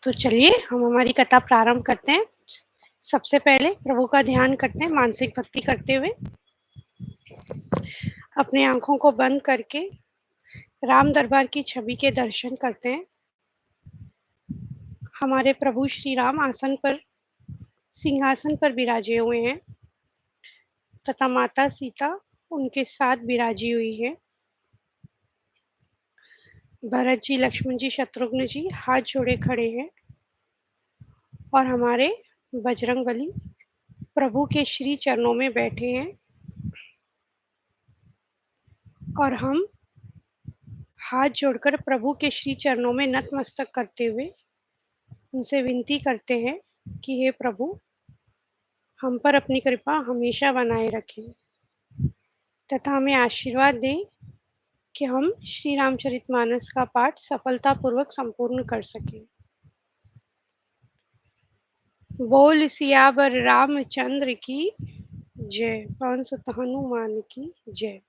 तो चलिए हम हमारी कथा प्रारंभ करते हैं। सबसे पहले प्रभु का ध्यान करते हैं मानसिक भक्ति करते हुए। अपनी आँखों को बंद करके राम दरबार की छवि के दर्शन करते हैं। हमारे प्रभु श्री राम आसन पर सिंहासन पर विराजे हुए हैं तथा माता सीता उनके साथ विराजी हुई है। भरत जी, लक्ष्मण जी, शत्रुघ्न जी हाथ जोड़े खड़े हैं और हमारे बजरंगबली प्रभु के श्री चरणों में बैठे हैं और हम हाथ जोड़कर प्रभु के श्री चरणों में नतमस्तक करते हुए उनसे विनती करते हैं कि हे प्रभु, हम पर अपनी कृपा हमेशा बनाए रखें तथा हमें आशीर्वाद दें कि हम श्री रामचरितमानस का पाठ सफलतापूर्वक संपूर्ण कर सकें। बोल सियावर रामचंद्र की जय। पवन सुत हनुमान की जय।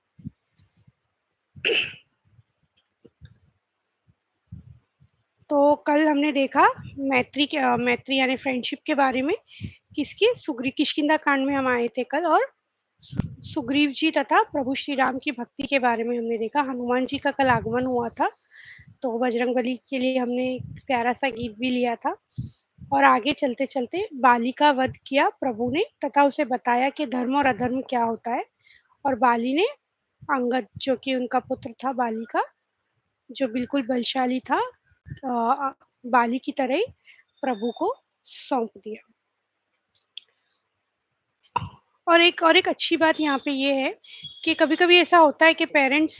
तो कल हमने देखा मैत्री यानी फ्रेंडशिप के बारे में। किष्किंधा कांड में हम आए थे कल, और सुग्रीव जी तथा प्रभु श्री राम की भक्ति के बारे में हमने देखा। हनुमान जी का कल आगमन हुआ था, तो बजरंगबली के लिए हमने एक प्यारा सा गीत भी लिया था। और आगे चलते चलते बाली का वध किया प्रभु ने तथा उसे बताया कि धर्म और अधर्म क्या होता है। और बाली ने अंगद, जो कि उनका पुत्र था बाली का, जो बिल्कुल बलशाली था, बाली की तरह ही प्रभु को सौंप दिया। और एक अच्छी बात यहाँ पे ये है कि कभी-कभी ऐसा होता है कि पेरेंट्स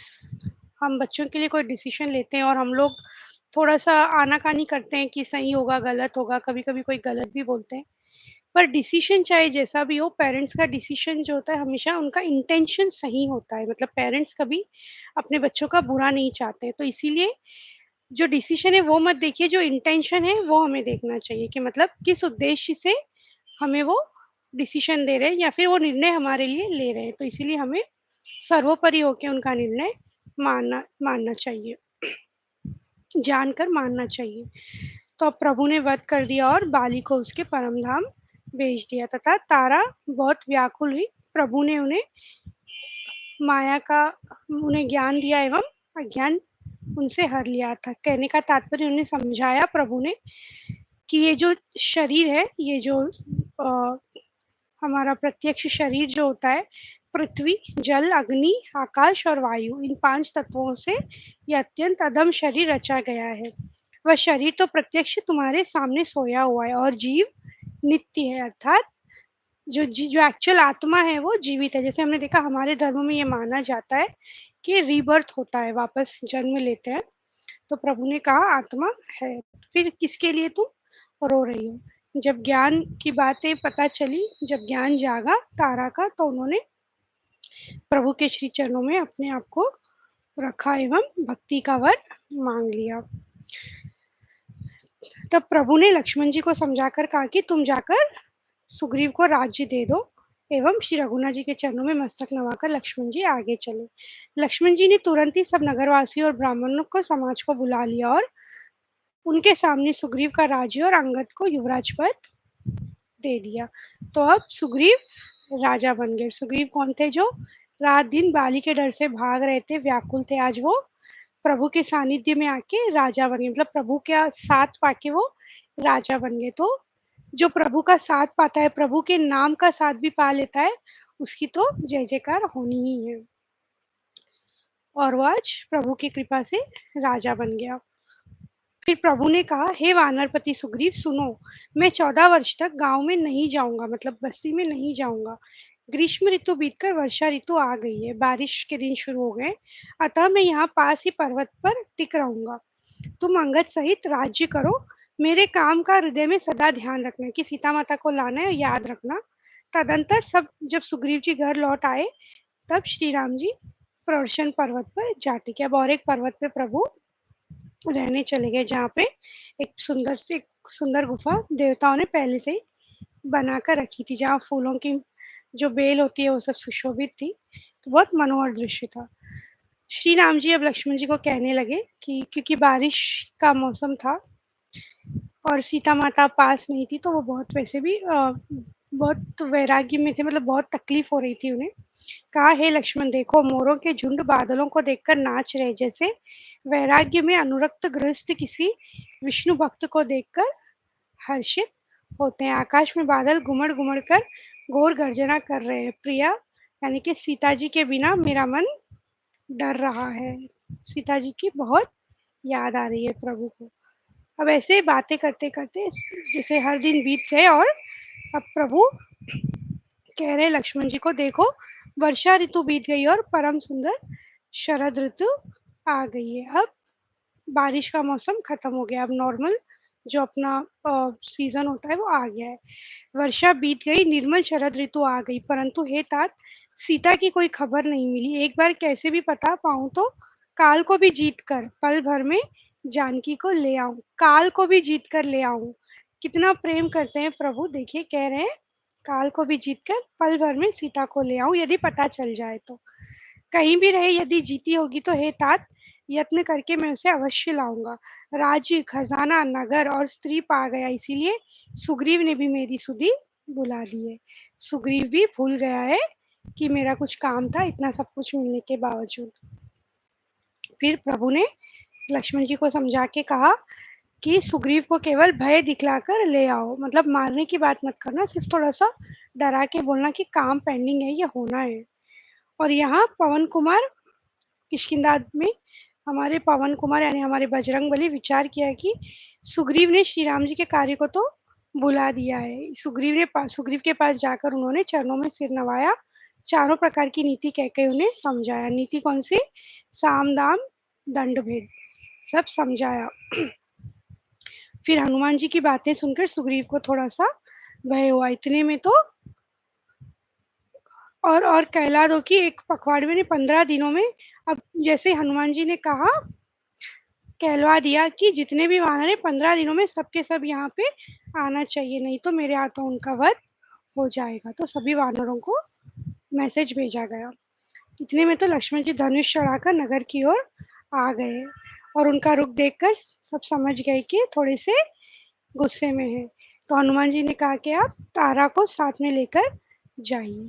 हम बच्चों के लिए कोई डिसीजन लेते हैं और हम लोग थोड़ा-सा आनाकानी करते हैं कि सही होगा, गलत होगा, कभी-कभी कोई गलत भी बोलते हैं। पर डिसीजन चाहे जैसा भी हो, पेरेंट्स का डिसीजन जो होता है हमेशा उनका इंटेंशन सही होता है। मतलब पेरेंट्स कभी अपने बच्चों का बुरा नहीं चाहते हैं। तो इसीलिए जो डिसीजन है वो मत देखिए, जो इंटेंशन है वो हमें देखना चाहिए कि मतलब किस उद्देश्य से हमें वो डिसीजन दे रहे हैं या फिर वो निर्णय हमारे लिए ले रहे हैं। तो इसीलिए हमें सर्वोपरि होके उनका निर्णय मानना मानना चाहिए, जानकर मानना चाहिए। तो अब प्रभु ने वध कर दिया और बाली को उसके परम धाम भेज दिया तथा तारा बहुत व्याकुल हुई। प्रभु ने माया का उन्हें ज्ञान दिया एवं अज्ञान उनसे हर लिया था। कहने का तात्पर्य उन्हें समझाया प्रभु ने कि ये जो शरीर है, ये जो हमारा प्रत्यक्ष शरीर जो होता है, पृथ्वी, जल, अग्नि, आकाश और वायु, इन 5 तत्वों से ये अत्यंत अधम शरीर रचा गया है। वह शरीर तो प्रत्यक्ष तुम्हारे सामने सोया हुआ है और जीव नित्य है, अर्थात जो एक्चुअल आत्मा है वो जीवित है। जैसे हमने देखा हमारे धर्म में ये माना जाता है कि रीबर्थ होता है, वापस जन्म लेते हैं। तो प्रभु ने कहा आत्मा है, फिर किसके लिए तुम रो रही हो। जब ज्ञान की बातें पता चली, जब ज्ञान जागा तारा का, तो उन्होंने प्रभु के श्री चरणों में अपने आप को रखा एवं भक्ति का वर मांग लिया। तब प्रभु ने लक्ष्मण जी को समझाकर कहा कि तुम जाकर सुग्रीव को राज्य दे दो। एवं श्री रघुनाथ जी के चरणों में मस्तक नवाकर लक्ष्मण जी आगे चले। लक्ष्मण जी ने तुरंत ही सब नगरवासियों और ब्राह्मणों को, समाज को बुला लिया और उनके सामने सुग्रीव का राज्य और अंगद को युवराज पद दे दिया। तो अब सुग्रीव राजा बन गए। सुग्रीव कौन थे? जो रात दिन बाली के डर से भाग रहे थे, व्याकुल थे, आज वो प्रभु के सानिध्य में आके राजा बन गए। मतलब प्रभु का साथ पाके वो राजा बन गए। तो जो प्रभु का साथ पाता है, प्रभु के नाम का साथ भी पा लेता है, उसकी तो जय जयकार होनी ही है। और वो आज प्रभु की कृपा से राजा बन गया। फिर प्रभु ने कहा, हे वानरपति सुग्रीव सुनो, मैं 14 वर्ष तक गांव में नहीं जाऊंगा, मतलब बस्ती में नहीं जाऊंगा। ग्रीष्म ऋतु बीतकर वर्षा ऋतु आ गई है, बारिश के दिन शुरू हो गए, अतः मैं यहाँ पास ही पर्वत पर टिक रहूंगा। तुम अंगद सहित राज्य करो। मेरे काम का हृदय में सदा ध्यान रखना कि सीता माता को लाना है, याद रखना। तदंतर सब जब सुग्रीव जी घर लौट आए, तब श्री राम जी प्रवर्षण पर्वत पर जा टिके। अब और एक पर्वत पे प्रभु रहने चले गए, जहाँ पे एक सुंदर गुफा देवताओं ने पहले से ही बनाकर रखी थी, जहाँ फूलों की जो बेल होती है वो सब सुशोभित थी, तो बहुत मनोहर दृश्य था। श्री राम जी अब लक्ष्मण जी को कहने लगे कि क्योंकि बारिश का मौसम था और सीता माता पास नहीं थी, तो वो बहुत वैसे भी बहुत वैराग्य में थे, मतलब बहुत तकलीफ हो रही थी उन्हें। कहा, हे लक्ष्मण, देखो मोरों के झुंड बादलों को देखकर नाच रहे, जैसे वैराग्य में अनुरक्त गृहस्थ किसी विष्णु भक्त को देखकर हर्षित होते हैं। आकाश में बादल घुमड़ घुमड़ कर घोर गर्जना कर रहे हैं। प्रिया यानी कि सीता जी के बिना मेरा मन डर रहा है। सीता जी की बहुत याद आ रही है प्रभु को। अब ऐसे बातें करते करते जैसे हर दिन बीत गए और अब प्रभु कह रहे लक्ष्मण जी को, देखो वर्षा ऋतु बीत गई और परम सुंदर शरद ऋतु आ गई है। अब बारिश का मौसम खत्म हो गया, अब नॉर्मल जो अपना सीजन होता है वो आ गया है। वर्षा बीत गई, निर्मल शरद ऋतु आ गई, परंतु हे तात, सीता की कोई खबर नहीं मिली। एक बार कैसे भी पता पाऊं तो काल को भी जीत कर पल भर में जानकी को ले आऊं। काल को भी जीत कर ले आऊं। कितना प्रेम करते हैं प्रभु, देखिए कह रहे हैं काल को भी जीत कर पल भर में सीता को ले आऊं, यदि पता चल जाए तो। कहीं भी रहे, यदि जीती होगी तो हे तात, यत्न करके मैं उसे अवश्य लाऊंगा। राज्य, खजाना, नगर और स्त्री पा गया, इसीलिए सुग्रीव ने भी मेरी सुधि बुला दी है। सुग्रीव भी भूल गया है कि मेरा कुछ काम था, इतना सब कुछ मिलने के बावजूद। फिर प्रभु ने लक्ष्मण जी को समझा के कहा कि सुग्रीव को केवल भय दिखलाकर ले आओ, मतलब मारने की बात मत करना, सिर्फ थोड़ा सा डरा के बोलना कि काम पेंडिंग है, ये होना है। और यहाँ पवन कुमार किष्किंधा में हमारे पवन कुमार यानी हमारे बजरंगबली विचार किया कि सुग्रीव ने श्री राम जी के कार्य को तो बुला दिया है। सुग्रीव के पास जाकर उन्होंने चरणों में सिर नवाया, चारों प्रकार की नीति कहकर उन्हें समझाया। नीति कौन सी? साम दाम दंड भेद सब समझाया। फिर हनुमान जी की बातें सुनकर सुग्रीव को थोड़ा सा भय हुआ। इतने में तो और कहला दो कि एक पखवाड़े में 15 दिनों में, अब जैसे हनुमान जी ने कहा, कहलवा दिया कि जितने भी वानर हैं 15 दिनों में सबके सब यहाँ पे आना चाहिए, नहीं तो मेरे हाथों उनका वध हो जाएगा। तो सभी वानरों को मैसेज भेजा गया। इतने में तो लक्ष्मण जी धनुष चढ़ाकर नगर की ओर आ गए और उनका रुख देखकर सब समझ गए कि थोड़े से गुस्से में है। तो हनुमान जी ने कहा कि आप तारा को साथ में लेकर जाइए।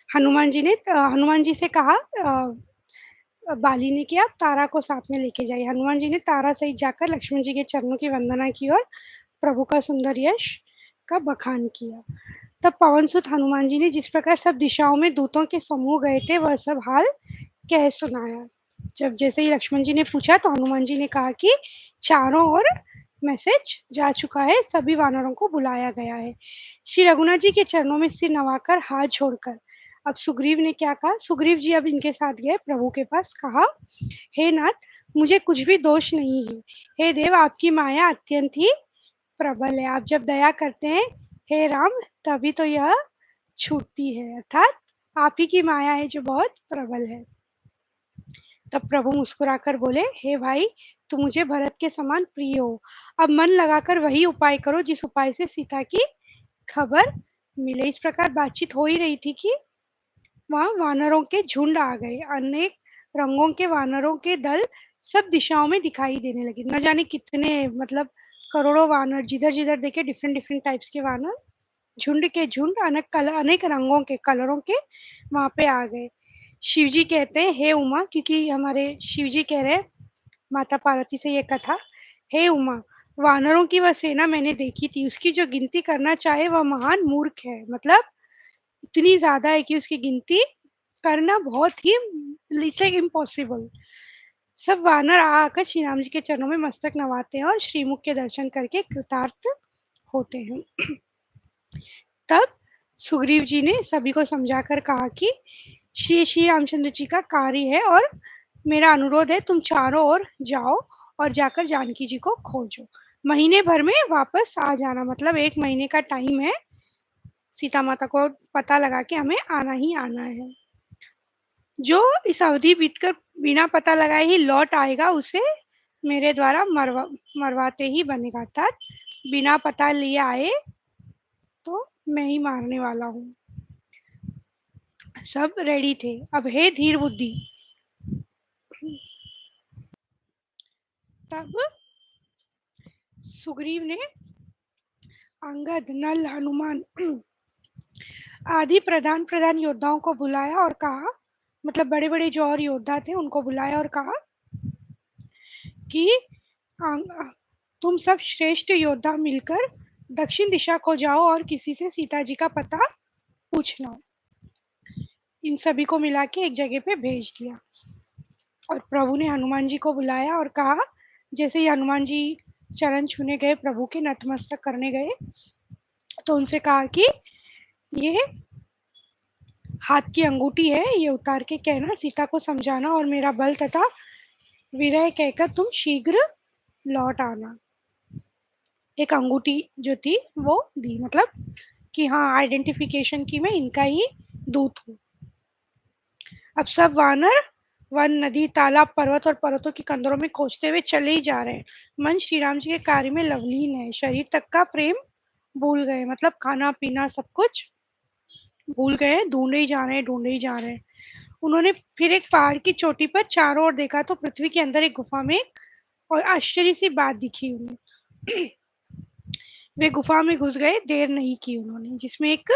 हनुमान जी से कहा बाली ने कि आप तारा को साथ में लेके जाइए। हनुमान जी ने तारा सहित जाकर लक्ष्मण जी के चरणों की वंदना की और प्रभु का सुंदर यश का बखान किया। तब पवन सुत हनुमान जी ने जिस प्रकार सब दिशाओं में दूतों के समूह गए थे, वह सब हाल कह सुनाया। जब जैसे ही लक्ष्मण जी ने पूछा तो हनुमान जी ने कहा कि चारों ओर मैसेज जा चुका है, सभी वानरों को बुलाया गया है। श्री रघुनाथ जी के चरणों में सिर नवाकर हाथ जोड़कर अब सुग्रीव ने क्या कहा? सुग्रीव जी अब इनके साथ गए प्रभु के पास, कहा, हे नाथ, मुझे कुछ भी दोष नहीं है। हे देव, आपकी माया अत्यंत ही प्रबल है। आप जब दया करते हैं हे राम, तभी तो यह छूटती है, अर्थात आप ही की माया है जो बहुत प्रबल है। तब प्रभु मुस्कुराकर बोले, हे भाई, तू मुझे भरत के समान प्रिय हो। अब मन लगाकर वही उपाय करो जिस उपाय से सीता की खबर मिले। इस प्रकार बातचीत हो ही रही थी कि वहां वानरों के झुंड आ गए। अनेक रंगों के वानरों के दल सब दिशाओं में दिखाई देने लगे। न जाने कितने, मतलब करोड़ों वानर, जिधर जिधर देखे डिफरेंट डिफरेंट टाइप्स के वानर, झुंड के झुंड, अनेक रंगों के, कलरों के वहां पे आ गए। शिव जी कहते हैं, हे उमा, क्योंकि हमारे शिव जी कह रहे हैं माता पार्वती से ये कथा, हे उमा, वानरों की वह सेना मैंने देखी थी, उसकी जो गिनती करना चाहे वह महान मूर्ख है। मतलब इतनी ज्यादा है कि उसकी गिनती करना बहुत ही इम्पॉसिबल। सब वानर आकर श्री राम जी के चरणों में मस्तक नवाते हैं और श्रीमुख के दर्शन करके कृतार्थ होते हैं। तब सुग्रीव जी ने सभी को समझाकर कहा कि श्री श्री रामचंद्र जी का कार्य है और मेरा अनुरोध है, तुम चारों ओर जाओ और जाकर जानकी जी को खोजो। महीने भर में वापस आ जाना, मतलब 1 महीने का टाइम है। सीता माता को पता लगा कि हमें आना ही आना है। जो इस अवधि बीतकर बिना पता लगाए ही लौट आएगा, उसे मेरे द्वारा मरवाते ही बनेगा। अर्थात बिना पता लिए आए तो मैं ही मारने वाला हूँ। सब रेडी थे। अब हे धीर बुद्धि, तब सुग्रीव ने अंगद, नल, हनुमान आदि प्रधान प्रधान योद्धाओं को बुलाया और कहा, मतलब बड़े बड़े जो और योद्धा थे उनको बुलाया और कहा कि तुम सब श्रेष्ठ योद्धा मिलकर दक्षिण दिशा को जाओ और किसी से सीता जी का पता पूछना। इन सभी को मिला के एक जगह पे भेज दिया और प्रभु ने हनुमान जी को बुलाया और कहा, जैसे ही हनुमान जी चरण छूने गए, प्रभु के नतमस्तक करने गए, तो उनसे कहा कि ये हाथ की अंगूठी है, ये उतार के कहना, सीता को समझाना और मेरा बल तथा विरह कहकर तुम शीघ्र लौट आना। एक अंगूठी जो थी वो दी, मतलब कि हाँ, आइडेंटिफिकेशन की मैं इनका ही दूत हूँ। अब सब वानर वन, नदी, तालाब, पर्वत और पर्वतों की कंदरों में खोजते हुए चले ही जा रहे हैं। मन श्री राम जी के कार्य में लवलीन है, शरीर तक का प्रेम भूल गए, मतलब खाना पीना सब कुछ भूल गए, ढूंढे ही जा रहे हैं, ढूंढे ही जा रहे हैं। उन्होंने फिर एक पहाड़ की चोटी पर चारों ओर देखा तो पृथ्वी के अंदर एक गुफा में और आश्चर्य सी बात दिखी उन्हें। वे गुफा में घुस गए, देर नहीं की उन्होंने, जिसमें एक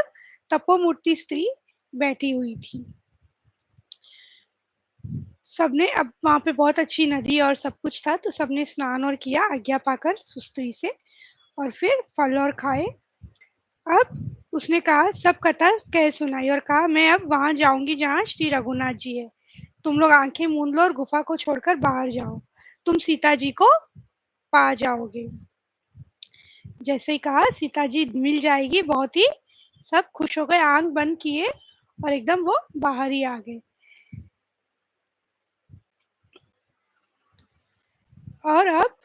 तपोमूर्ति स्त्री बैठी हुई थी। सबने, अब वहां पे बहुत अच्छी नदी और सब कुछ था, तो सबने स्नान और किया आज्ञा पाकर सुस्त्री से, और फिर फल और खाए। अब उसने कहा, सब कथा कह सुनाई और कहा, मैं अब वहां जाऊंगी जहाँ श्री रघुनाथ जी है। तुम लोग आंखें मूंद लो और गुफा को छोड़कर बाहर जाओ, तुम सीता जी को पा जाओगे। जैसे ही कहा, सीता जी मिल जाएगी, बहुत ही सब खुश हो गए, आंख बंद किए और एकदम वो बाहर ही आ गए। और अब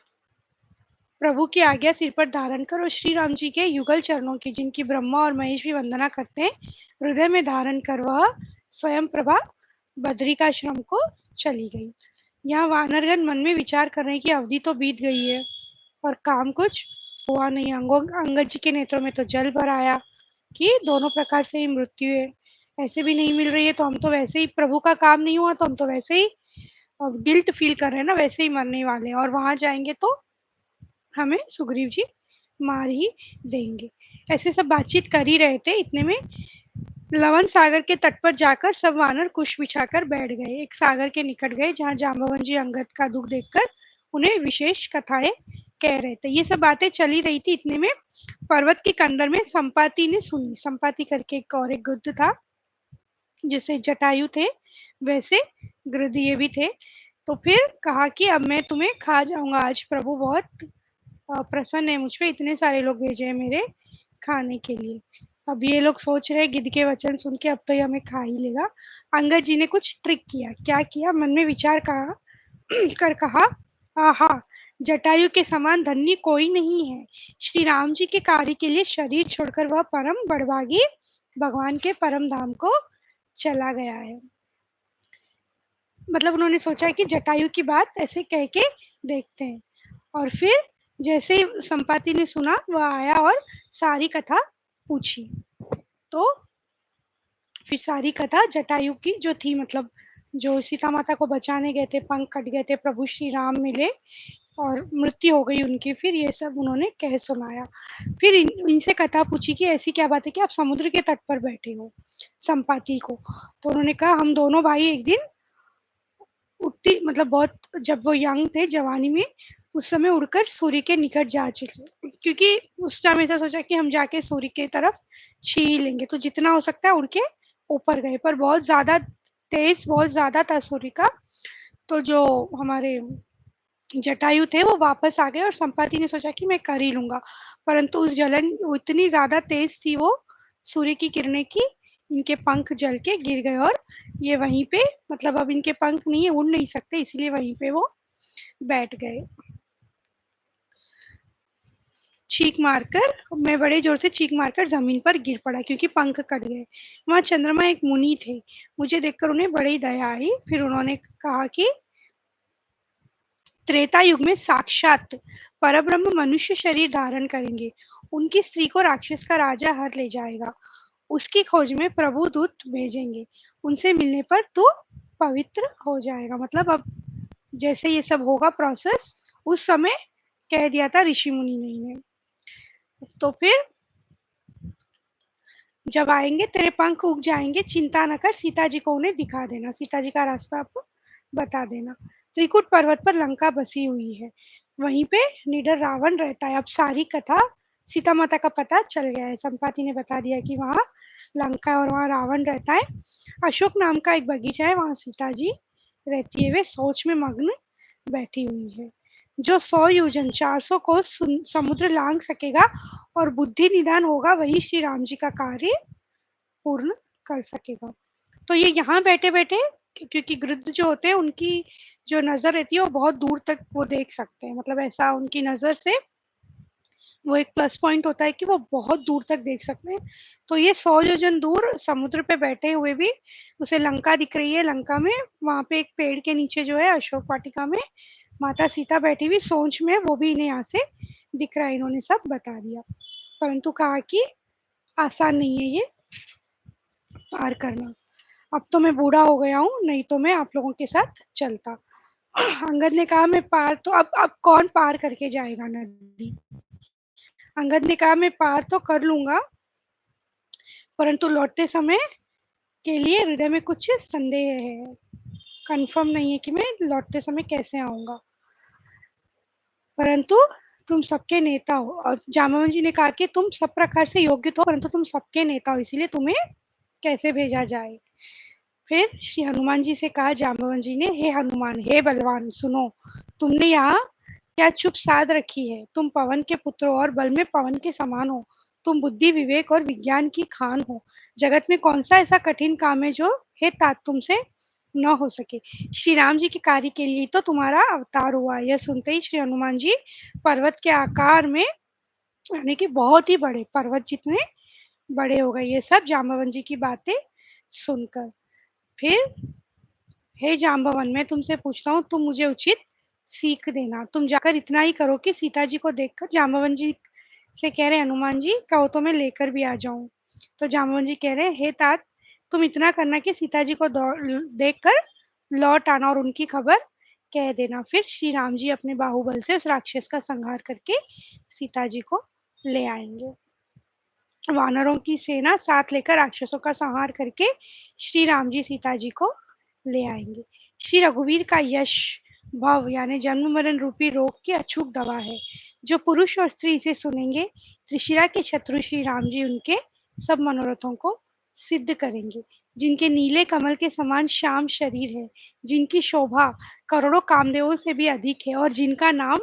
प्रभु की आज्ञा सिर पर धारण कर और श्री राम जी के युगल चरणों की, जिनकी ब्रह्मा और महेश भी वंदना करते हैं, हृदय में धारण कर वह स्वयं प्रभा बद्रिकाश्रम को चली गई। यहाँ वानरगण मन में विचार करने की अवधि तो बीत गई है और काम कुछ हुआ नहीं। अंगद जी के नेत्रों में तो जल भर आया कि दोनों प्रकार से ही मृत्यु है, ऐसे भी नहीं मिल रही है, तो हम तो वैसे ही, प्रभु का काम नहीं हुआ तो हम तो वैसे ही गिल्ट फील कर रहे हैं ना, वैसे ही मरने वाले हैं, और वहां जाएंगे तो हमें सुग्रीव जी मार ही देंगे। ऐसे सब बातचीत कर ही रहे थे, इतने में लवन सागर के तट पर जाकर सब वानर कुश बिछाकर बैठ गए। एक सागर के निकट गए जहाँ जाम्बवन जी अंगद का दुख देखकर उन्हें विशेष कथाएं कह रहे थे। ये सब बातें चली रही थी, इतने में पर्वत के कंदर में संपाति ने सुनी। संपाति करके एक और एक गृद्ध था, जैसे जटायु थे वैसे गृद्ध ये भी थे। तो फिर कहा कि अब मैं तुम्हें खा जाऊंगा, आज प्रभु बहुत प्रसन्न है मुझ पे, इतने सारे लोग भेजे हैं मेरे खाने के लिए। अब ये लोग सोच रहे गिद्ध के वचन सुन के अब तो ये हमें खा ही लेगा। अंगद जी ने कुछ ट्रिक किया, क्या किया, मन में विचार कहा कर कहा, आहा, जटायु के समान धन्य कोई नहीं है। श्री राम जी के कार्य के लिए शरीर छोड़कर वह परम बड़भागी भगवान के परम धाम को चला गया है। मतलब उन्होंने सोचा कि जटायु की बात ऐसे कह के देखते हैं। और फिर जैसे ही संपाति ने सुना, वह आया और सारी कथा पूछी। तो फिर सारी कथा जटायु की जो थी, मतलब जो सीता माता को बचाने गए थे, पंख कट गए थे, प्रभु श्री राम मिले और मृत्यु हो गई उनकी, फिर ये सब उन्होंने कह सुनाया। फिर इनसे कथा पूछी कि ऐसी क्या बात है कि आप समुद्र के तट पर बैठे हो, संपाति को। तो उन्होंने कहा, हम दोनों भाई एक दिन उठती, मतलब बहुत, जब वो यंग थे जवानी में, उस समय उड़कर सूर्य के निकट जा चुके, क्योंकि उस टाइम ऐसा सोचा कि हम जाके सूर्य के तरफ छी लेंगे, तो जितना हो सकता है उड़ के ऊपर गए, पर बहुत ज्यादा तेज, बहुत ज्यादा था सूर्य का। तो जो हमारे जटायु थे वो वापस आ गए और संपाति ने सोचा कि मैं कर ही लूंगा, परंतु उस जलन इतनी ज्यादा तेज थी वो सूर्य की किरणें की, इनके पंख जल के गिर गए और ये वहीं पे, मतलब अब इनके पंख नहीं है, उड़ नहीं सकते, इसलिए वहीं पे वो बैठ गए। चीख मारकर, मैं बड़े जोर से चीख मारकर जमीन पर गिर पड़ा क्योंकि पंख कट गए। वहां चंद्रमा एक मुनि थे, मुझे देखकर उन्हें बड़ी दया आई। फिर उन्होंने कहा कि त्रेता युग में साक्षात परब्रह्म मनुष्य शरीर धारण करेंगे, उनकी स्त्री को राक्षस का राजा हर ले जाएगा। उसकी खोज में प्रभु दूत भेजेंगे, उनसे मिलने पर तू पवित्र हो जाएगा। मतलब अब जैसे ये सब होगा प्रोसेस, उस समय कह दिया था ऋषि मुनि ने। तो फिर जब आएंगे तेरे पंख उग जाएंगे, चिंता न कर, सीता जी को उन्हें दिखा देना, सीता जी का रास्ता आपको बता देना। त्रिकुट पर्वत पर लंका बसी हुई है, वहीं पे निडर रावण रहता है। अब सारी कथा सीता माता का पता चल गया है, संपाति ने बता दिया कि वहाँ लंका है और वहाँ रावण रहता है। अशोक नाम का एक बगीचा है, वहाँ सीता जी रहती है, वे सोच में मग्न बैठी हुई है। जो 100 योजन 400 को समुद्र लांग सकेगा और बुद्धि निदान होगा, वही श्री राम जी का कार्य पूर्ण कर सकेगा। तो ये यहाँ बैठे बैठे, क्योंकि गृद्ध जो होते हैं उनकी जो नजर रहती है वो बहुत दूर तक वो देख सकते हैं, मतलब ऐसा उनकी नजर से वो एक प्लस पॉइंट होता है कि वो बहुत दूर तक देख सकते हैं। तो ये 100 योजन दूर समुद्र पे बैठे हुए भी उसे लंका दिख रही है। लंका में वहां पे एक पेड़ के नीचे जो है अशोक वाटिका में माता सीता बैठी हुई सोच में, वो भी इन्हें यहाँ से दिख रहा है। इन्होंने सब बता दिया, परंतु कहा कि आसान नहीं है ये पार करना। अब तो मैं बूढ़ा हो गया हूँ, नहीं तो मैं आप लोगों के साथ चलता। अंगद ने कहा मैं पार तो अब कौन पार करके जाएगा नदी। अंगद ने कहा मैं पार तो कर लूंगा, परंतु लौटते समय के लिए हृदय में कुछ संदेह है, कंफर्म नहीं है कि मैं लौटते समय कैसे आऊंगा। परंतु तुम सबके नेता हो, और जामवन जी ने कहा कि तुम सब प्रकार से योग्य तो, परंतु तुम सबके नेता हो, इसीलिए तुम्हें कैसे भेजा जाए। फिर श्री हनुमान जी से कहा जाम्बवन जी ने, हे हनुमान, हे बलवान, सुनो, तुमने यहाँ क्या चुप साध रखी है। तुम पवन के पुत्र हो और बल में पवन के समान हो। तुम बुद्धि विवेक और विज्ञान की खान हो। जगत में कौन सा ऐसा कठिन काम है जो हे तात तुमसे न हो सके। श्री राम जी के कार्य के लिए तो तुम्हारा अवतार हुआ। यह सुनते ही श्री हनुमान जी पर्वत के आकार में, यानी कि बहुत ही बड़े, पर्वत जितने बड़े हो गए ये सब जाम्बवन जी की बातें सुनकर। फिर हे जाम्बवन, मैं तुमसे पूछता हूँ, तुम मुझे उचित सीख देना। तुम जाकर इतना ही करो कि सीता जी को देखकर जाम्बवन जी से कह रहे हनुमान जी कहो तो मैं लेकर भी आ जाऊं। तो जाम्बवन जी कह रहे हे तात, तुम इतना करना कि सीता जी को देख कर लौट आना और उनकी खबर कह देना। फिर श्री राम जी अपने बाहुबल से उस राक्षस का संहार करके सीता जी को ले आएंगे। वानरों की सेना साथ लेकर राक्षसों का संहार करके श्री राम जी सीता जी को ले आएंगे। श्री रघुवीर का यश भव यानी जन्म मरण रूपी रोग की अचूक दवा है। जो पुरुष और स्त्री इसे सुनेंगे, त्रिशिरा के शत्रु श्री राम जी उनके सब मनोरथों को सिद्ध करेंगे। जिनके नीले कमल के समान श्याम शरीर है, जिनकी शोभा करोड़ों कामदेवों से भी अधिक है, और जिनका नाम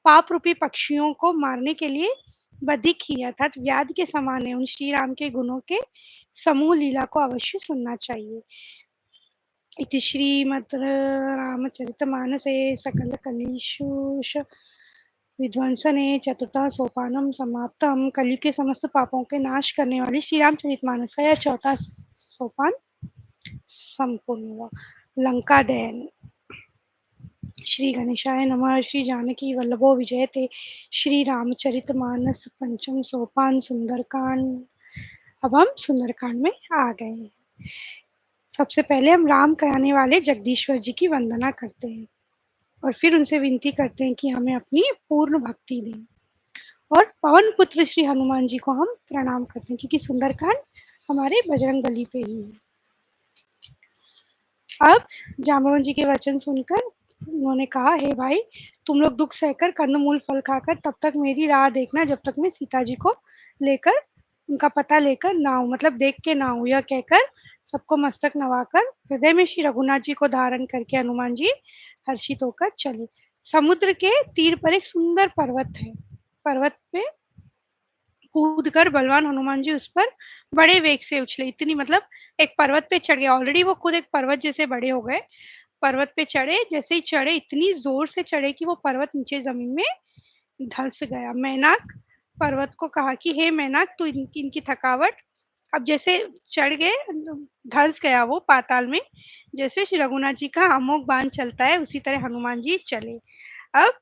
पाप रूपी पक्षियों को मारने के लिए बधिक ही अर्थात व्याध के समान है, उन श्री राम के गुणों के समूह लीला को अवश्य सुनना चाहिए। इति श्रीमद् रामचरितमानसे सकल कलिशुष विध्वंसने चतुर्थ सोपानम समाप्तम। कलयुग के समस्त पापों के नाश करने वाली श्री रामचरितमानस का यह चौथा सोपान संपूर्ण हुआ। लंका दहन। श्री गणेशाय नमः। श्री जानकी वल्लभो विजयते। श्री रामचरितमानस पंचम सोपान सुंदरकांड। अब हम सुंदरकांड में आ गए हैं। सबसे पहले हम राम कहने वाले जगदीश्वर जी की वंदना करते हैं और फिर उनसे विनती करते हैं कि हमें अपनी पूर्ण भक्ति दें, और पवन पुत्र श्री हनुमान जी को हम प्रणाम करते हैं क्योंकि सुंदरकांड हमारे बजरंग बली पे ही है। अब जाम्बवन जी के वचन सुनकर उन्होंने कहा, हे भाई, तुम लोग दुख सहकर कंदमूल फल खाकर तब तक मेरी राह देखना जब तक मैं सीता जी को लेकर उनका पता लेकर ना हूँ, मतलब देख के ना हूँ। यह कहकर सबको मस्तक नवाकर हृदय में श्री रघुनाथ जी को धारण करके हनुमान जी हर्षित होकर चले। समुद्र के तीर पर एक सुंदर पर्वत है। पर्वत पे कूद कर बलवान हनुमान जी उस पर बड़े वेग से उछले। इतनी मतलब एक पर्वत पे चढ़ गए, ऑलरेडी वो खुद एक पर्वत जैसे बड़े हो गए। पर्वत पे चढ़े, जैसे ही चढ़े इतनी जोर से चढ़े कि वो पर्वत नीचे जमीन में धंस गया। मैनाक पर्वत को कहा कि हे मैनाक, तू इनकी थकावट, अब जैसे चढ़ गए, धंस गया वो पाताल में। जैसे श्री रघुनाथ जी का अमोघ बाण चलता है उसी तरह हनुमान जी चले। अब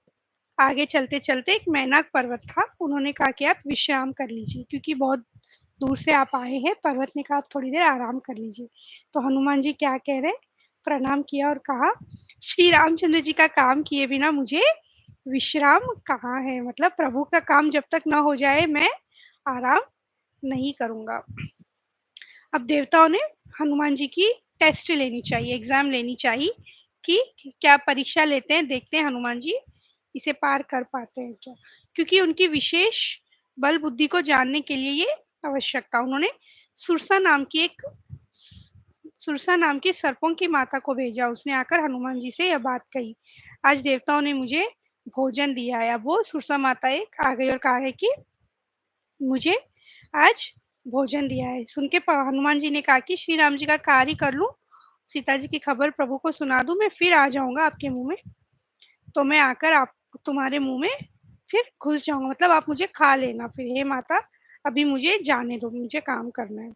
आगे चलते चलते एक मैनाक पर्वत था, उन्होंने कहा कि आप विश्राम कर लीजिए क्योंकि बहुत दूर से आप आए हैं। पर्वत ने कहा, आप थोड़ी देर आराम कर लीजिए। तो हनुमान जी क्या कह रहे, प्रणाम किया और कहा, श्री रामचंद्र जी का काम किए बिना मुझे विश्राम कहाँ है, मतलब प्रभु का काम जब तक ना हो जाए मैं आराम नहीं करूंगा। अब देवताओं ने हनुमान जी की टेस्ट लेनी चाहिए, एग्जाम लेनी चाहिए कि क्या परीक्षा लेते हैं, देखते हैं हनुमान जी इसे पार कर पाते हैं क्या, क्योंकि उनकी विशेष बल बुद्धि को जानने के लिए ये आवश्यक था। उन्होंने सुरसा नाम की एक सुरसा नाम की सर्पों की माता को भेजा। उसने आकर हनुमान जी से यह बात कही, आज देवताओं ने मुझे भोजन दिया है। अब वो सुरसा माता एक आ गई और कहा है कि मुझे आज भोजन दिया है। सुन के हनुमान जी ने कहा कि श्री राम जी का कार्य कर लूं, सीता जी की खबर प्रभु को सुना दूं, मैं फिर आ जाऊंगा आपके मुंह में। तो मैं आकर आप तुम्हारे मुंह में फिर घुस जाऊंगा, मतलब आप मुझे खा लेना फिर। हे माता, अभी मुझे जाने दो, मुझे काम करना है।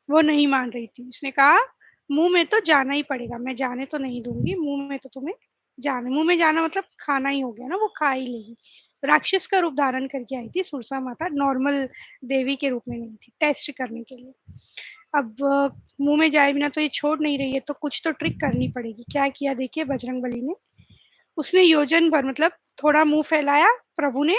वो नहीं मान रही थी। उसने कहा, मुंह में तो जाना ही पड़ेगा, मैं जाने तो नहीं दूंगी, मुंह में तो तुम्हें जाना, मुंह में जाना मतलब खाना ही हो गया ना, वो खा ही लेगी। राक्षस का रूप धारण करके आई थी सुरसा माता, नॉर्मल देवी के रूप में नहीं थी, टेस्ट करने के लिए। अब मुंह में जाए बिना तो ये छोड़ नहीं रही है, तो कुछ तो ट्रिक करनी पड़ेगी। क्या किया देखिए बजरंगबली ने, उसने योजन भर मतलब थोड़ा मुंह फैलाया, प्रभु ने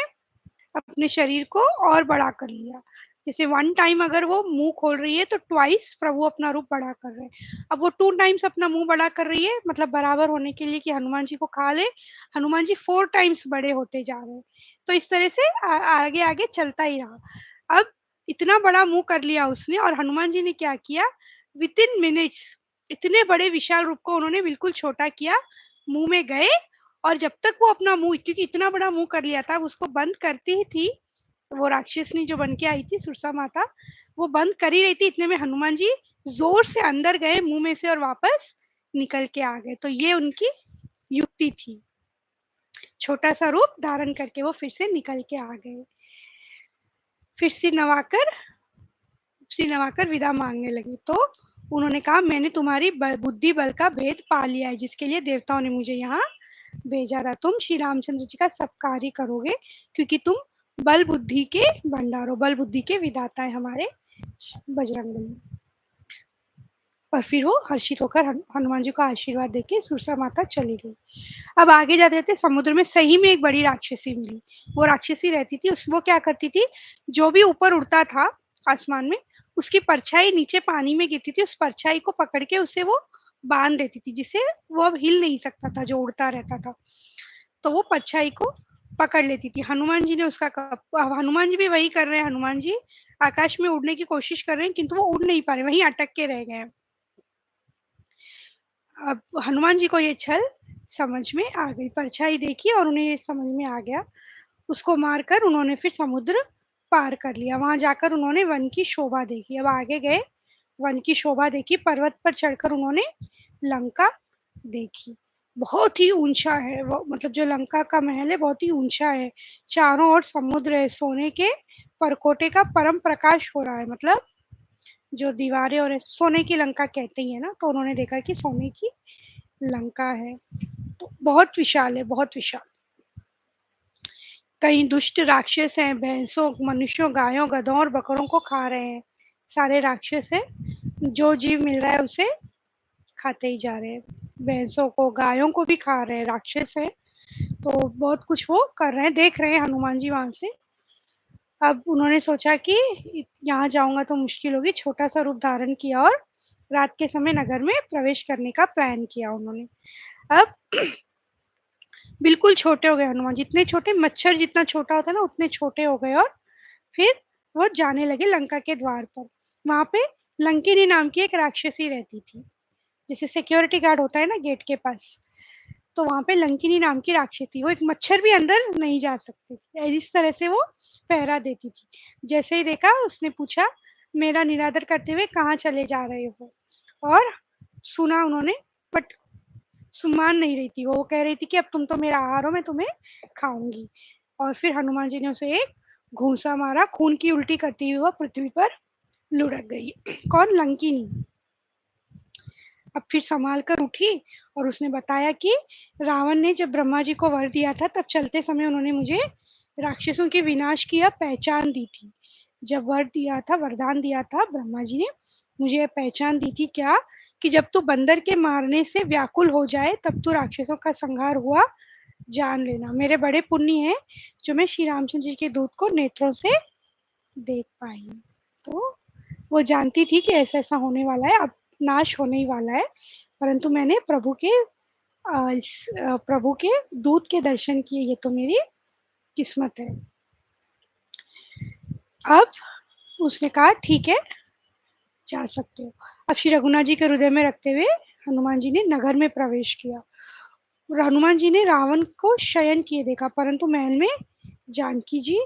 अपने शरीर को और बड़ा कर लिया। जैसे वन टाइम अगर वो मुंह खोल रही है तो ट्वाइस प्रभु अपना रूप बड़ा कर रहे हैं। अब वो टू टाइम्स अपना मुंह बड़ा कर रही है, मतलब बराबर होने के लिए कि हनुमान जी को खा ले। हनुमान जी फोर टाइम्स बड़े होते जा रहे हैं। तो इस तरह से आगे आगे चलता ही रहा। अब इतना बड़ा मुंह कर लिया उसने, और हनुमान जी ने क्या किया, विद इन मिनट्स इतने बड़े विशाल रूप को उन्होंने बिल्कुल छोटा किया, मुंह में गए। और जब तक वो अपना मुंह, क्योंकि इतना बड़ा मुंह कर लिया था, उसको बंद करती ही थी, वो राक्षसनी जो बन के आई थी सुरसा माता, वो बंद कर ही रही थी, इतने में हनुमान जी जोर से अंदर गए मुंह में से और वापस निकल के आ गए। तो ये उनकी युक्ति थी, छोटा सा रूप धारण करके वो फिर से निकल के आ गए। फिर सिर नवाकर विदा मांगने लगी। तो उन्होंने कहा, मैंने तुम्हारी बुद्धि बल का भेद पा लिया है, जिसके लिए देवताओं ने मुझे यहाँ भेजा था। तुम श्री रामचंद्र जी का सब कार्य करोगे, क्योंकि तुम बल बुद्धि के भंडार हो, बल बुद्धि के विधाता है हमारे बजरंगबली। और फिर वो हर्षित होकर हनुमान जी को आशीर्वाद देके सुरसा माता चली गई। अब आगे जाते थे, समुद्र में सही में एक बड़ी राक्षसी मिली। वो राक्षसी रहती थी, उस वो क्या करती थी, जो भी ऊपर उड़ता था आसमान में, उसकी परछाई नीचे पानी में गिरती थी, उस परछाई को पकड़ के उसे वो बांध देती थी, जिससे वो अब हिल नहीं सकता था, जो उड़ता रहता था। तो वो परछाई को पकड़ लेती थी। हनुमान जी ने उसका हनुमान जी भी वही कर रहे हैं। हनुमान जी आकाश में उड़ने की कोशिश कर रहे हैं, किंतु वो उड़ नहीं पा रहे, वहीं अटक के रह गए। अब हनुमान जी को ये छल समझ में आ गई, परछाई देखी और उन्हें ये समझ में आ गया। उसको मारकर उन्होंने फिर समुद्र पार कर लिया। वहां जाकर उन्होंने वन की शोभा देखी। अब आगे गए, वन की शोभा देखी, पर्वत पर चढ़कर उन्होंने लंका देखी। बहुत ही ऊंचा है वो, मतलब जो लंका का महल है बहुत ही ऊंचा है, चारों ओर समुद्र है, सोने के परकोटे का परम प्रकाश हो रहा है, मतलब जो दीवारें और सोने की लंका कहते ही है ना, तो उन्होंने देखा कि सोने की लंका है। तो बहुत विशाल है, बहुत विशाल। कई दुष्ट राक्षस हैं, भैंसों, मनुष्यों, गायों, गधों और बकरों को खा रहे हैं। सारे राक्षस हैं, जो जीव मिल रहा है उसे खाते ही जा रहे हैं। भैंसों को, गायों को भी खा रहे हैं, राक्षस हैं। तो बहुत कुछ वो कर रहे हैं, देख रहे हैं हनुमान जी वहां से। अब उन्होंने सोचा कि यहाँ जाऊंगा तो मुश्किल होगी, छोटा सा रूप धारण किया और रात के समय नगर में प्रवेश करने का प्लान किया उन्होंने। अब बिल्कुल छोटे हो गए हनुमान, जितने छोटे, मच्छर जितना छोटा होता है ना उतने छोटे हो गए। और फिर वो जाने लगे लंका के द्वार पर। वहां पे लंकिनी नाम की एक राक्षसी रहती थी, जैसे सिक्योरिटी गार्ड होता है ना गेट के पास, तो वहां पे लंकिनी नाम की राक्षसी थी। वो एक मच्छर भी अंदर नहीं जा सकती थी, इस तरह से वो पहरा देती थी। जैसे ही देखा उसने पूछा, मेरा निरादर करते हुए कहाँ चले जा रहे हो, और सुना उन्होंने, बट सुमान नहीं रही थी। वो कह रही थी कि अब तुम तो मेरा आहार हो, मैं तुम्हें खाऊंगी। और फिर हनुमान जी ने उसे एक घूंसा मारा, खून की उल्टी करती हुई वो पृथ्वी पर लुढ़क गई। कौन, लंकिनी। अब फिर संभाल कर उठी और उसने बताया कि रावण ने जब ब्रह्मा जी को वर दिया था, तब चलते समय उन्होंने मुझे राक्षसों के विनाश की यह पहचान दी थी। जब वरदान दिया था ब्रह्मा जी ने, मुझे यह पहचान दी थी क्या, कि जब तू बंदर के मारने से व्याकुल हो जाए तब तू राक्षसों का संहार हुआ जान लेना। मेरे बड़े पुण्य है जो मैं श्री रामचंद्र जी के दूत को नेत्रों से देख पाई। तो वो जानती थी कि ऐसा ऐसा होने वाला है, अब नाश होने ही वाला है, परंतु मैंने प्रभु के दूत के दर्शन किए, ये तो मेरी किस्मत है। अब उसने कहा ठीक है, जा सकते हो। अब श्री रघुनाथ जी के हृदय में रखते हुए हनुमान जी ने नगर में प्रवेश किया। और हनुमान जी ने रावण को शयन किए देखा, परंतु महल में जानकी जी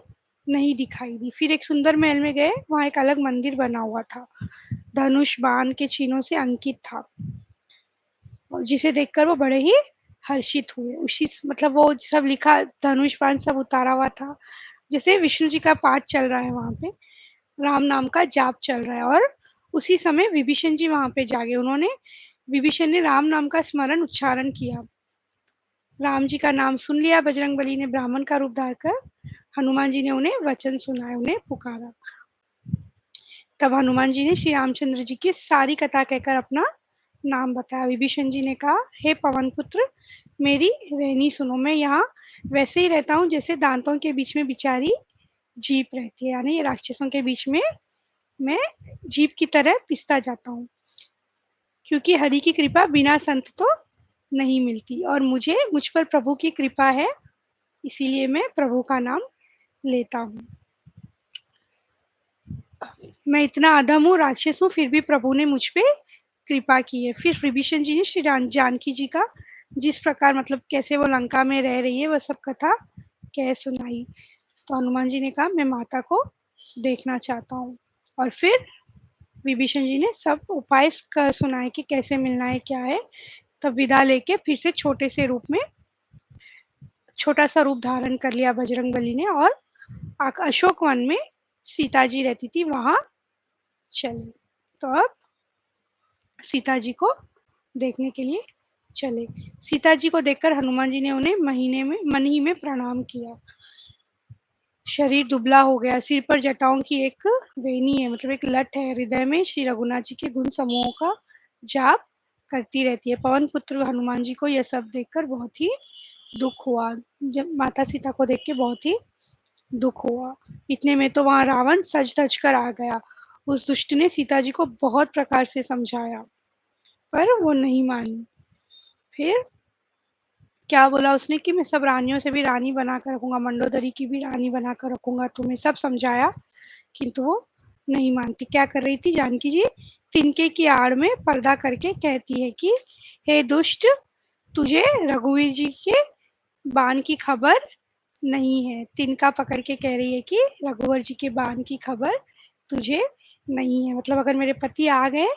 नहीं दिखाई दी। फिर एक सुंदर महल में गए, वहां एक अलग मंदिर बना हुआ था, धनुष बाण के चिन्हों से अंकित था, और जिसे देखकर वो बड़े ही हर्षित हुए। उसी मतलब वो सब लिखा, धनुष बाण सब उतारा हुआ था, जैसे विष्णु जी का पाठ चल रहा है वहां पे, राम नाम का जाप चल रहा है। और उसी समय विभीषण जी वहां पे जागे, उन्होंने विभीषण ने राम नाम का स्मरण उच्चारण किया, राम जी का नाम सुन लिया। बजरंगबली ने ब्राह्मण का रूप धार कर हनुमान जी ने उन्हें वचन सुनाए, उन्हें पुकारा। तब हनुमान जी ने श्री रामचंद्र जी की सारी कथा कहकर अपना नाम बताया। विभीषण जी ने कहा, हे पवन पुत्र, मेरी रहनी सुनो, मैं यहाँ वैसे ही रहता हूँ जैसे दांतों के बीच में बिचारी जीप रहती है, यानी राक्षसों के बीच में मैं जीप की तरह पिसता जाता हूँ, क्योंकि हरि की कृपा बिना संत तो नहीं मिलती, और मुझ पर प्रभु की कृपा है, इसीलिए मैं प्रभु का नाम लेता हूँ। मैं इतना अधम हूँ, राक्षस हूँ, फिर भी प्रभु ने मुझ पे कृपा की है। फिर विभीषण जी ने श्री जानकी जी का जिस प्रकार, मतलब कैसे वो लंका में रह रही है, वह सब कथा कह सुनाई। तो हनुमान जी ने कहा, मैं माता को देखना चाहता हूँ। और फिर विभीषण जी ने सब उपाय सुनाए कि कैसे मिलना है, क्या है। तब विदा लेके फिर से छोटा सा रूप धारण कर लिया बजरंगबली ने, और अशोक वन में सीता जी रहती थी वहां चले। तो अब सीता जी को देखने के लिए चले। सीता जी को देखकर हनुमान जी ने उन्हें मन ही में प्रणाम किया। शरीर दुबला हो गया, सिर पर जटाओं की एक वेणी है, मतलब एक लट है, हृदय में श्री रघुनाथ जी के गुण समूहों का जाप करती रहती है। पवन पुत्र हनुमान जी को यह सब देखकर बहुत ही दुख हुआ, जब माता सीता को देख के बहुत ही दुख हुआ। इतने में तो वहां रावण सज धज कर आ गया। उस दुष्ट ने सीता जी को बहुत प्रकार से समझाया, पर वो नहीं मानी। फिर क्या बोला उसने कि मैं सब रानियों से भी रानी बना कर रखूंगा, मंडोदरी की भी रानी बना कर रखूंगा, तुम्हें सब समझाया, किंतु वो नहीं मानती। क्या कर रही थी जानकी जी, तिनके की आड़ में पर्दा करके कहती है कि हे दुष्ट, तुझे रघुवीर जी के बाण की खबर नहीं है। तिनका पकड़ के कह रही है कि रघुवर जी के बाण की खबर तुझे नहीं है, मतलब अगर मेरे पति आ गए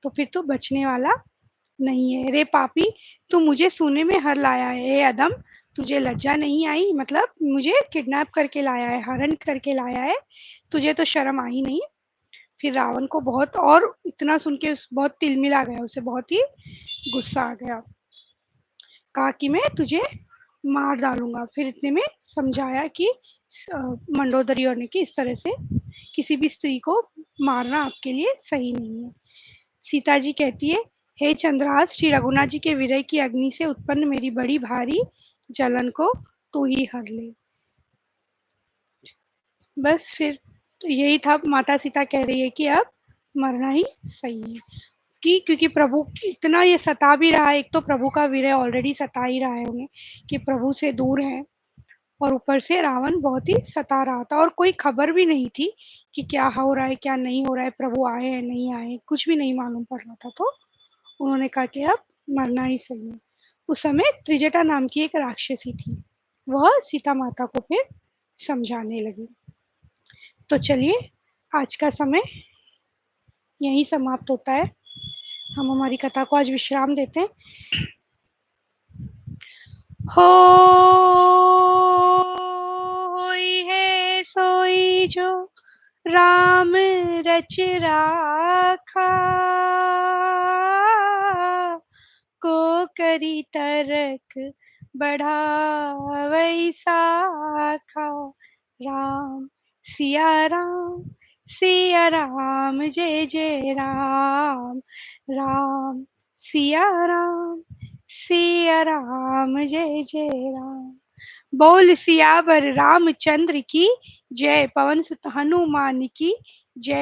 तो फिर तू बचने वाला नहीं है। रे पापी, तू मुझे सोने में हर लाया है, हे अदम, तुझे लज्जा नहीं आई, मतलब मुझे किडनैप करके लाया है, हरण करके लाया है, तुझे तो शर्म आई नहीं। फिर रावण को बहुत, और इतना सुन के बहुत तिलमिला गया, उसे बहुत ही गुस्सा आ गया, कहा कि मैं तुझे मार डालूंगा। फिर इतने में समझाया कि मंडोदरी और ने कि इस तरह से किसी भी स्त्री को मारना आपके लिए सही नहीं है। सीता जी कहती है, हे चंद्रहास, श्री रघुनाथ जी के विरह की अग्नि से उत्पन्न मेरी बड़ी भारी जलन को तू ही हर ले। बस फिर तो यही था, माता सीता कह रही है कि अब मरना ही सही है, कि क्योंकि प्रभु इतना ये सता भी रहा है, एक तो प्रभु का विरह ऑलरेडी सता ही रहा है उन्हें, कि प्रभु से दूर है, और ऊपर से रावण बहुत ही सता रहा था, और कोई खबर भी नहीं थी कि क्या हो रहा है क्या नहीं हो रहा है, प्रभु आए हैं नहीं आए, कुछ भी नहीं मालूम पड़ रहा था। तो उन्होंने कहा कि अब मरना ही सही है। उस समय त्रिजटा नाम की एक राक्षसी थी, वह सीता माता को फिर समझाने लगी। तो चलिए, आज का समय यहीं समाप्त होता है, हम हमारी कथा को आज विश्राम देते हैं। होई है सोई जो राम रच राखा, को करी तरक बढ़ावै साखा राम सिया राम जय जय राम राम सिया राम जय जय राम। बोल सियावर रामचंद्र की जय, पवन सुत हनुमान की जय।